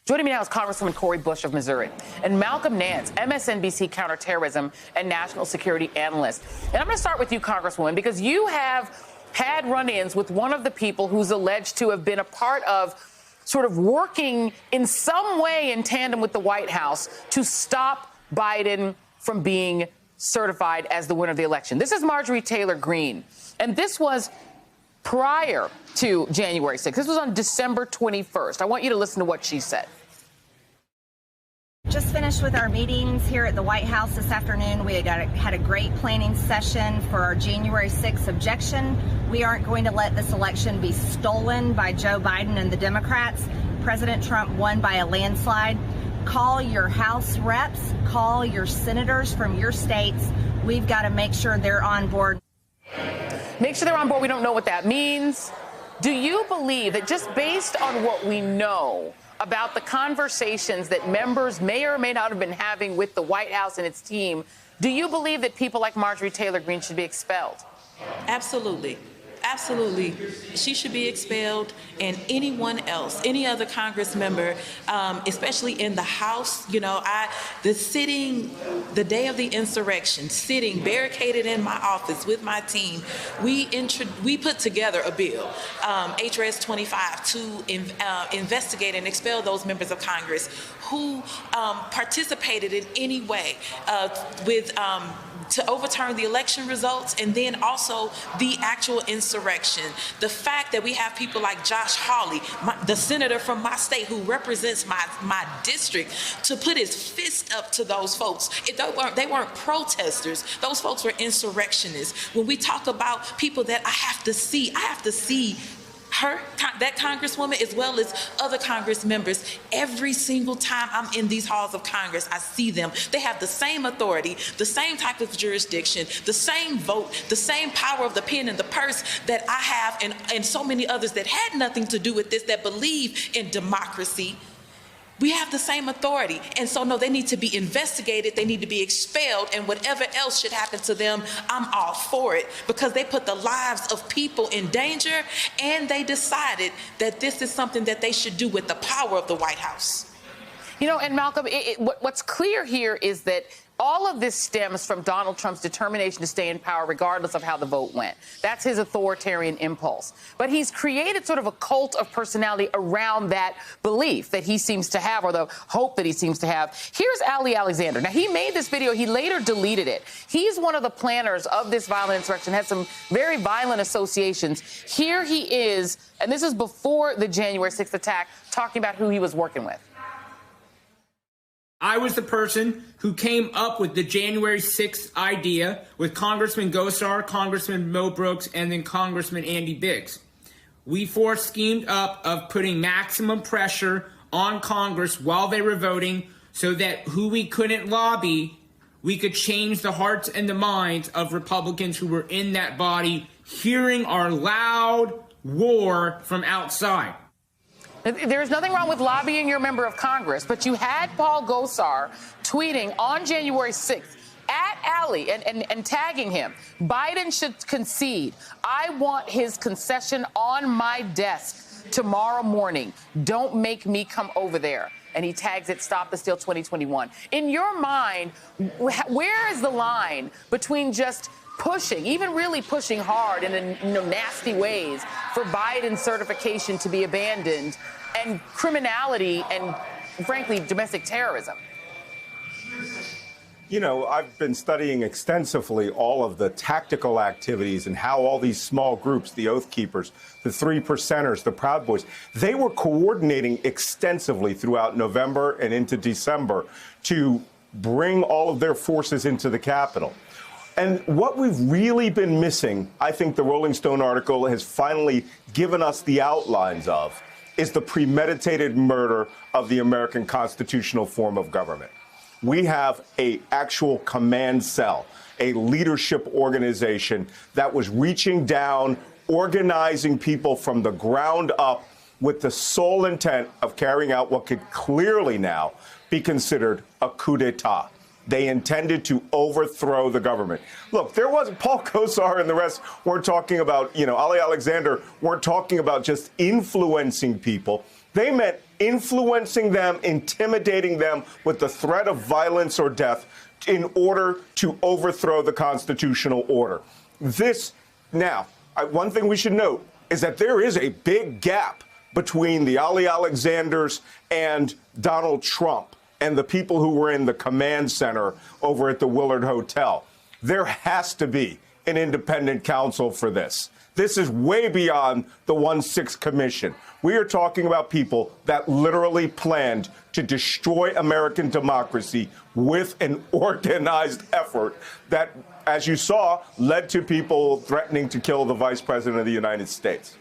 Joining me now is Congresswoman Cori Bush of Missouri and Malcolm Nance, MSNBC counterterrorism and national security analyst. And I'm going to start with you, Congresswoman, because you have had run-ins with one of the people who's alleged to have been a part of sort of working in some way in tandem with the White House to stop Biden from being certified as the winner of the election. This is Marjorie Taylor Greene, and this was prior to January 6th. This was on December 21st. I want you to listen to what she said. Just finished with our meetings here at the White House this afternoon. We had a great planning session for our January 6th objection. We aren't going to let this election be stolen by Joe Biden and the Democrats. President Trump won by a landslide. Call your House reps, call your senators from your states. We've got to make sure they're on board. Make sure they're on board. We don't know what that means. Do you believe that just based on what we know about the conversations that members may or may not have been having with the White House and its team, do you believe that people like Marjorie Taylor Greene should be expelled? Absolutely. Absolutely. She should be expelled, and anyone else, any other Congress member, especially in the House. You know, the day of the insurrection, sitting barricaded in my office with my team, we put together a bill, HRS 25, to investigate and expel those members of Congress who participated in any way to overturn the election results, and then also the actual insurrection. The fact that we have people like Josh Hawley, the senator from my state who represents my district, to put his fist up to those folks. They weren't protesters. Those folks were insurrectionists. When we talk about people that I have to see her, that Congresswoman, as well as other Congress members. Every single time I'm in these halls of Congress, I see them. They have the same authority, the same type of jurisdiction, the same vote, the same power of the pen and the purse that I have, and so many others that had nothing to do with this, that believe in democracy. We have the same authority. And so, no, they need to be investigated. They need to be expelled. And whatever else should happen to them, I'm all for it, because they put the lives of people in danger, and they decided that this is something that they should do with the power of the White House. You know, and Malcolm, what's clear here is that all of this stems from Donald Trump's determination to stay in power regardless of how the vote went. That's his authoritarian impulse. But he's created sort of a cult of personality around that belief that he seems to have, or the hope that he seems to have. Here's Ali Alexander. Now, he made this video. He later deleted it. He's one of the planners of this violent insurrection, had some very violent associations. Here he is, and this is before the January 6th attack, talking about who he was working with. I was the person who came up with the January 6th idea with Congressman Gosar, Congressman Mo Brooks, and then Congressman Andy Biggs. We four schemed up of putting maximum pressure on Congress while they were voting so that who we couldn't lobby, we could change the hearts and the minds of Republicans who were in that body hearing our loud war from outside. There's nothing wrong with lobbying your member of Congress, but you had Paul Gosar tweeting on January 6th at Ali and tagging him. Biden should concede. I want his concession on my desk tomorrow morning. Don't make me come over there. And he tags it, Stop the Steal 2021. In your mind, where is the line between just pushing, even really pushing hard in nasty ways for Biden's certification to be abandoned, and criminality and, frankly, domestic terrorism? You know, I've been studying extensively all of the tactical activities and how all these small groups, the Oath Keepers, the 3%ers, the Proud Boys, they were coordinating extensively throughout November and into December to bring all of their forces into the Capitol. And what we've really been missing, I think the Rolling Stone article has finally given us the outlines of, is the premeditated murder of the American constitutional form of government. We have an actual command cell, a leadership organization that was reaching down, organizing people from the ground up with the sole intent of carrying out what could clearly now be considered a coup d'etat. They intended to overthrow the government. Look, there wasn't Paul Gosar and the rest weren't talking about, Ali Alexander weren't talking about just influencing people. They meant influencing them, intimidating them with the threat of violence or death in order to overthrow the constitutional order. One thing we should note is that there is a big gap between the Ali Alexanders and Donald Trump and the people who were in the command center over at the Willard Hotel. There has to be an independent counsel for this. This is way beyond the 1-6 commission. We are talking about people that literally planned to destroy American democracy with an organized effort that, as you saw, led to people threatening to kill the vice president of the United States.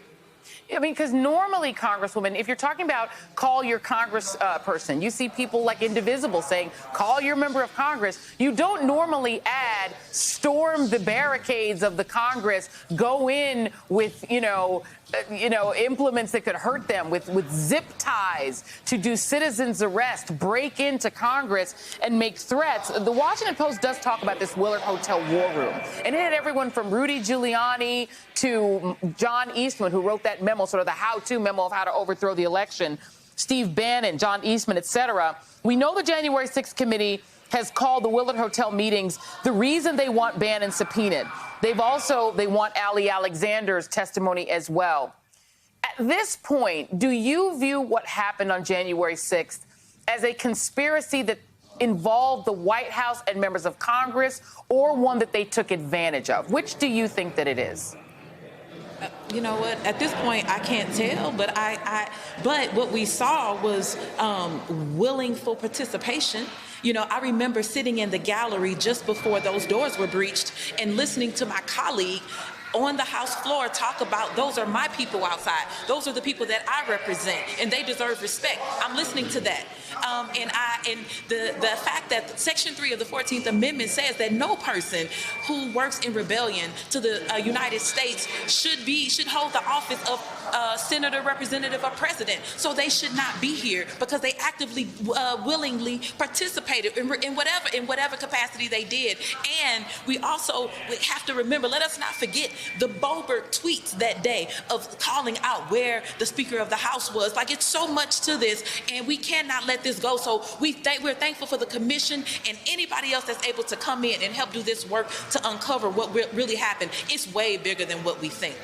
I mean, because normally, Congresswoman, if you're talking about call your Congressperson, you see people like Indivisible saying, call your member of Congress. You don't normally add storm the barricades of the Congress, go in with, implements that could hurt them, with zip ties to do citizens arrest, break into Congress and make threats. The Washington Post does talk about this Willard Hotel war room, and it had everyone from Rudy Giuliani to John Eastman, who wrote that memo, sort of the how-to memo of how to overthrow the election, Steve Bannon, John Eastman, et cetera. We know the January 6th committee has called the Willard Hotel meetings the reason they want Bannon subpoenaed. They want Ali Alexander's testimony as well. At this point, do you view what happened on January 6th as a conspiracy that involved the White House and members of Congress, or one that they took advantage of? Which do you think that it is? You know what? At this point, I can't tell, but but what we saw was willful participation. I remember sitting in the gallery just before those doors were breached and listening to my colleague on the House floor talk about, those are my people outside. Those are the people that I represent, and they deserve respect. I'm listening to that. And the fact that Section 3 of the 14th Amendment says that no person who works in rebellion to the United States should hold the office of senator, representative, or president. So they should not be here because they actively, willingly participated in whatever capacity they did. And we have to remember, let us not forget the Boebert tweets that day of calling out where the Speaker of the House was. Like, it's so much to this, and we cannot let this go. So we're thankful for the commission and anybody else that's able to come in and help do this work to uncover what really happened. It's way bigger than what we think.